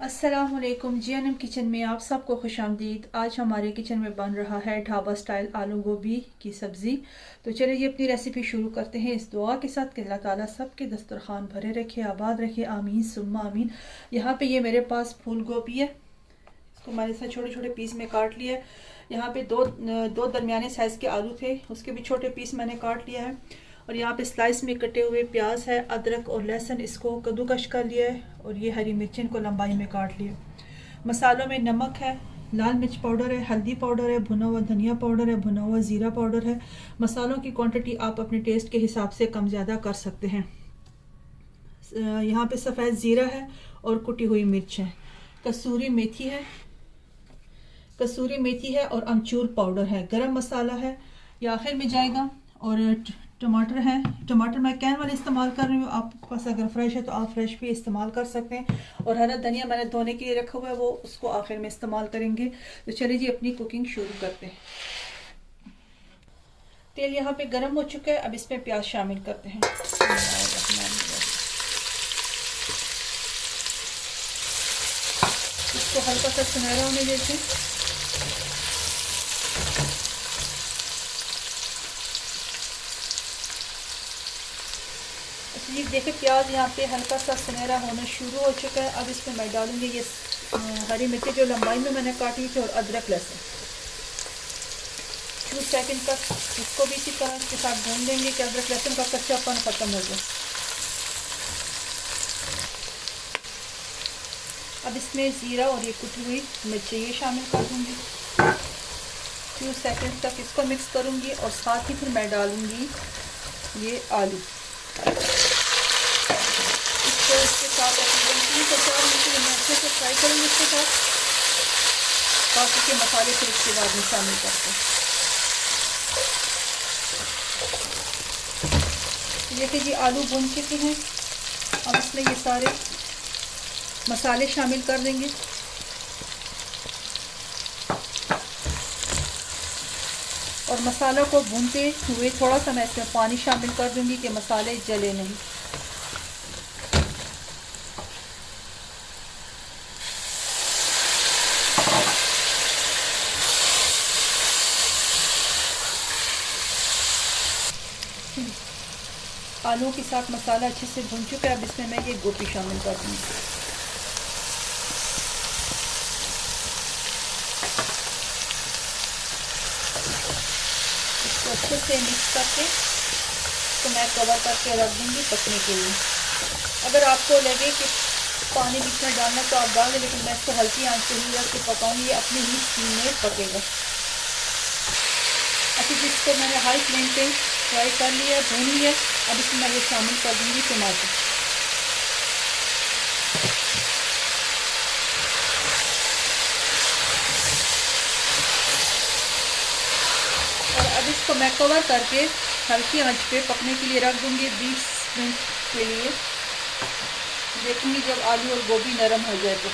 अस्सलामुअलैकुम। GNM kitchen में आप सबको खुशामदीद। आज हमारे किचन में बन रहा है ढाबा स्टाइल आलू गोभी की सब्ज़ी। तो चलिए जी अपनी रेसिपी शुरू करते हैं इस दुआ के साथ कि अल्लाह ताला सबके दस्तरखान भरे रखे, आबाद रखे, आमीन सुम्मा आमीन। यहाँ पे ये मेरे पास फूल गोभी है, इसको मैंने से छोटे छोटे पीस में काट लिया है। यहाँ पे दो दरमियाने साइज़ के आलू थे, उसके भी छोटे पीस मैंने काट लिया है। और यहाँ पे स्लाइस में कटे हुए प्याज है, अदरक और लहसुन इसको कद्दूकश कर लिया है। और ये हरी मिर्चें को लंबाई में काट लिया। मसालों में नमक है, लाल मिर्च पाउडर है, हल्दी पाउडर है, भुना हुआ धनिया पाउडर है, भुना हुआ ज़ीरा पाउडर है। मसालों की क्वांटिटी आप अपने टेस्ट के हिसाब से कम ज़्यादा कर सकते हैं। यहाँ पे सफ़ेद ज़ीरा है और कुटी हुई मिर्च है। कसूरी मेथी है और अमचूर पाउडर है। गरम मसाला है, ये आखिर में जाएगा। और टमाटर है, टमाटर मैं कैन वाले इस्तेमाल कर रही हूँ, आपके पास अगर फ्रेश है तो आप फ्रेश भी इस्तेमाल कर सकते हैं। और हरा धनिया मैंने धोने के लिए रखा हुआ है, वो उसको आखिर में इस्तेमाल करेंगे। तो चलिए जी अपनी कुकिंग शुरू करते हैं। तेल यहाँ पे गर्म हो चुका है, अब इसमें प्याज शामिल करते हैं। इसको हल्का सा सुनहरा होने देते हैं। ये देखिए प्याज यहाँ पे हल्का सा सुनहरा होना शुरू हो चुका है। अब इसमें मैं डालूंगी ये हरी मिर्ची जो लंबाई में मैंने काटी थी और अदरक लहसुन। 2 सेकंड तक इसको भी इसी तरह के साथ भून देंगे कि अदरक लहसुन का कच्चापन ख़त्म हो जाए। अब इसमें ज़ीरा और ये कुटी हुई मिर्ची ये शामिल कर दूँगी। 2 सेकंड तक इसको मिक्स करूँगी और साथ ही फिर मैं डालूँगी ये आलू। तो इसके साथ तकरीबन 3 से 4 मिनट में अच्छे से फ्राई करूँगी इसके साथ। बाकी के मसाले फिर इसके बाद में शामिल करते हैं। देखिए जी आलू भून चुके हैं, अब इसमें ये सारे मसाले शामिल कर देंगे। और मसालों को भूनते हुए थोड़ा सा मैं इसमें पानी शामिल कर दूंगी कि मसाले जले नहीं। आलू के साथ मसाला अच्छे से भून चुका है, अब इसमें मैं ये गोभी शामिल कर दूँगी। इसको अच्छे से मिक्स करके तो मैं कवर करके रख दूँगी पकने के लिए। अगर आपको लगे कि पानी बीच में डालना तो आप डाल दें, लेकिन मैं इसको हल्की आंच पे ही रख के पकाऊँगी, ये अपनी ही स्टीम में पकेगा। अच्छी चीज़ को मैंने हाई फ्लेम पे फ्राई कर लिया, भून लिया। अब इसमें मैं ये शामिल कर दूँगी टमाटर। और अब इसको मैं कवर करके हल्की आंच पे पकने के लिए रख दूँगी 20 मिनट के लिए। देखूँगी जब आलू और गोभी नरम हो जाए तो।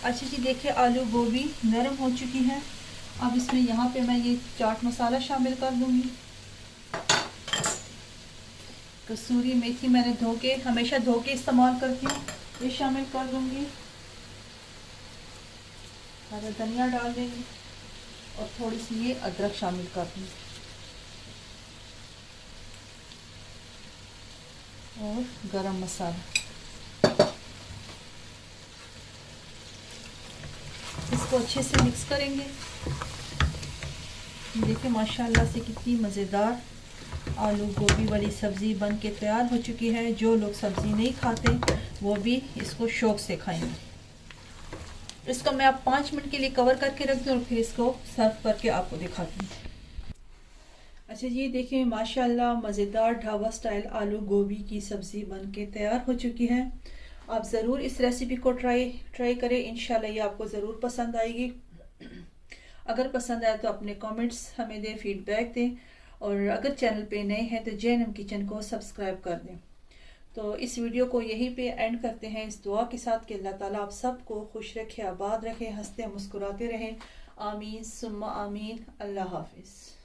अच्छा जी देखिए आलू गोभी नरम हो चुकी है। अब इसमें यहाँ पे मैं ये चाट मसाला शामिल कर दूँगी। कसूरी मेथी मैंने हमेशा धो के इस्तेमाल करती हूँ, ये शामिल कर दूँगी। हरा धनिया डाल देंगे और थोड़ी सी ये अदरक शामिल कर दूँगी। और गरम मसाला, इसको अच्छे से मिक्स करेंगे। देखिए माशाल्लाह से कितनी मज़ेदार आलू गोभी वाली सब्ज़ी बन के तैयार हो चुकी है। जो लोग सब्ज़ी नहीं खाते वो भी इसको शौक़ से खाएंगे। इसको मैं अब 5 मिनट के लिए कवर करके रख दूँ और फिर इसको सर्व करके आपको दिखाती हूँ। अच्छा जी देखिए माशाल्लाह मज़ेदार ढाबा स्टाइल आलू गोभी की सब्ज़ी बन के तैयार हो चुकी है। आप ज़रूर इस रेसिपी को ट्राई करें, इंशाल्लाह ये आपको ज़रूर पसंद आएगी। अगर पसंद आए तो अपने कमेंट्स हमें दें, फीडबैक दें। और अगर चैनल पे नए हैं तो जीएनएम किचन को सब्सक्राइब कर दें। तो इस वीडियो को यहीं पे एंड करते हैं इस दुआ के साथ कि अल्लाह ताला आप सबको खुश रखे, आबाद रखे, हंसते मुस्कुराते रहें। आमीन सुम्मा आमीन। अल्लाह हाफिज़।